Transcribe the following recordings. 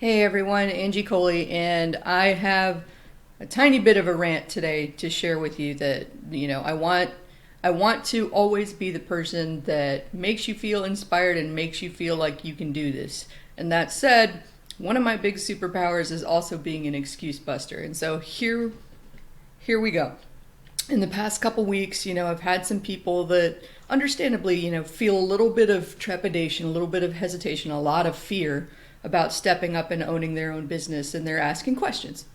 Hey everyone, Angie Coley, and I have a tiny bit of a rant today to share with you that, I want to always be the person that makes you feel inspired and makes you feel like you can do this. And that said, one of my big superpowers is also being an excuse buster. And so here we go. In the past couple weeks, I've had some people that understandably, feel a little bit of trepidation, a little bit of hesitation, a lot of fear about stepping up and owning their own business, and they're asking questions.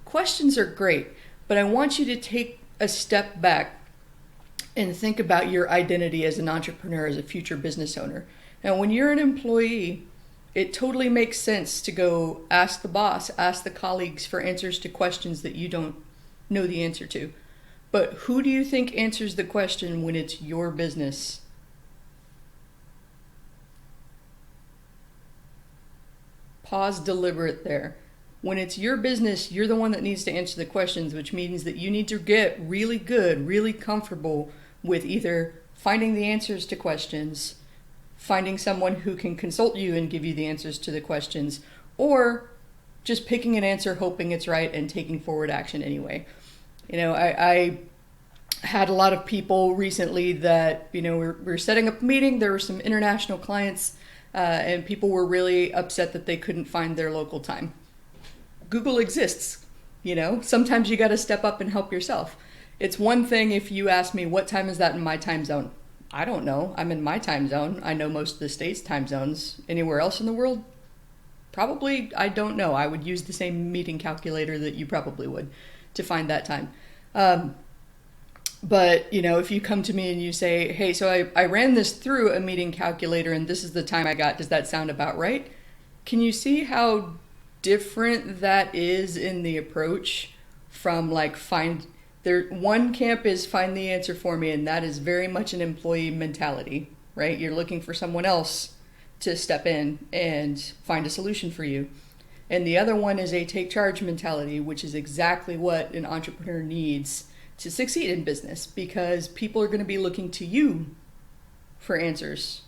Questions are great, but I want you to take a step back and think about your identity as an entrepreneur, as a future business owner. Now, when you're an employee, it totally makes sense to go ask the boss, ask the colleagues for answers to questions that you don't know the answer to. But who do you think answers the question when it's your business? Pause deliberate there. When it's your business, you're the one that needs to answer the questions, which means that you need to get really good, really comfortable with either finding the answers to questions, finding someone who can consult you and give you the answers to the questions, or just picking an answer, hoping it's right, and taking forward action anyway. I had a lot of people recently that, we're setting up a meeting. There were some international clients, and people were really upset that they couldn't find their local time. Google exists, Sometimes you got to step up and help yourself. It's one thing if you ask me, what time is that in my time zone? I don't know. I'm in my time zone. I know most of the state's time zones. Anywhere else in the world? Probably, I don't know. I would use the same meeting calculator that you probably would to find that time. But, if you come to me and you say, hey, so I ran this through a meeting calculator and this is the time I got, does that sound about right? Can you see how different that is in the approach from one camp is find the answer for me, and that is very much an employee mentality, right? You're looking for someone else to step in and find a solution for you. And the other one is a take charge mentality, which is exactly what an entrepreneur needs to succeed in business, because people are going to be looking to you for answers.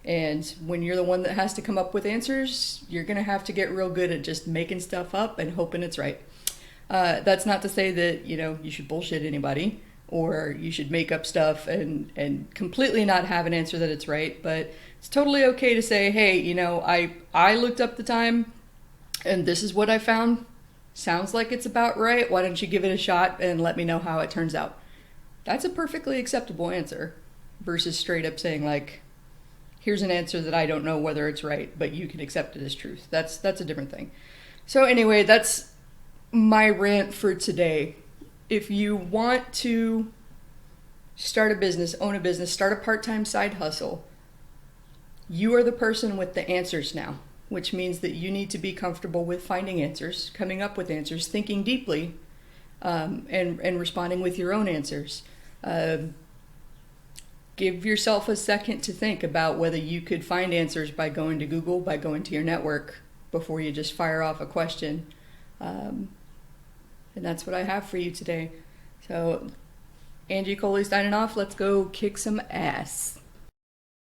And when you're the one that has to come up with answers, you're going to have to get real good at just making stuff up and hoping it's right. That's not to say that, you should bullshit anybody or you should make up stuff and completely not have an answer that it's right. But it's totally okay to say, hey, I looked up the time and this is what I found. Sounds like it's about right. Why don't you give it a shot and let me know how it turns out? That's a perfectly acceptable answer versus straight up saying here's an answer that I don't know whether it's right, but you can accept it as truth. That's a different thing. So anyway, that's my rant for today. If you want to start a business, own a business, start a part-time side hustle, you are the person with the answers now, which means that you need to be comfortable with finding answers, coming up with answers, thinking deeply, and responding with your own answers. Give yourself a second to think about whether you could find answers by going to Google, by going to your network, before you just fire off a question. And that's what I have for you today. So, Angie Coley signing off. Let's go kick some ass.